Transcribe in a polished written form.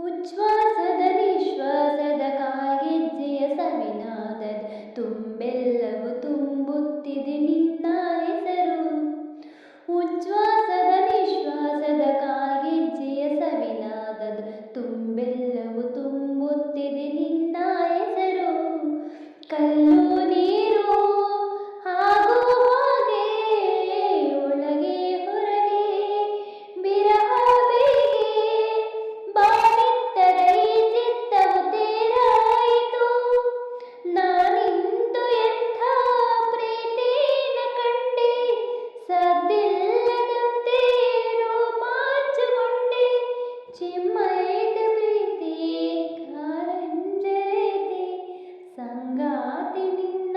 ಉಚ್ಛ್ವಾಸದ ನಿಶ್ವಾಸದ ಕಾಲ್ಗೆಜ್ಜೆಯ ಸವಿನಾದದ ತುಂಬೆಲ್ಲವೂ ತುಂಬುತ್ತಿದೆ ನಿನ್ನ ಹೆಸರು. ಉಚ್ಛ್ವಾಸದ ನಿಶ್ವಾಸದ ಕಾಲ್ಗೆಜ್ಜೆಯ ಸವಿನಾದದ ತುಂಬೆಲ್ಲವೂ ತುಂಬುತ್ತಿದೆ ನಿನ್ನ ಹೆಸರು. ಕಲ್ಲು ನೀರು ಆಗುವ ಹಾಗೆ ಒಳಗೆ ಹೊರಗೆ ಬಿರಹ ಬೇಗೆ ಬಾನಿತ್ತದ ಈ ಚಿತ್ತವು ತೇರಾಯಿತು. ನಾನಿಂದು ಎಂಥ ಪ್ರೀತಿನ ಕಂಡೆ, ಸದ್ದಿಲ್ಲದಂತೆ ರೋಮಾಂಚಗೊಂಡೆ. ಚಿಮ್ಮೈದ ಪ್ರೀತಿ ಕಾರಂಜರೈತಿ ಸಂಗಾತಿ ನಿನ್ನ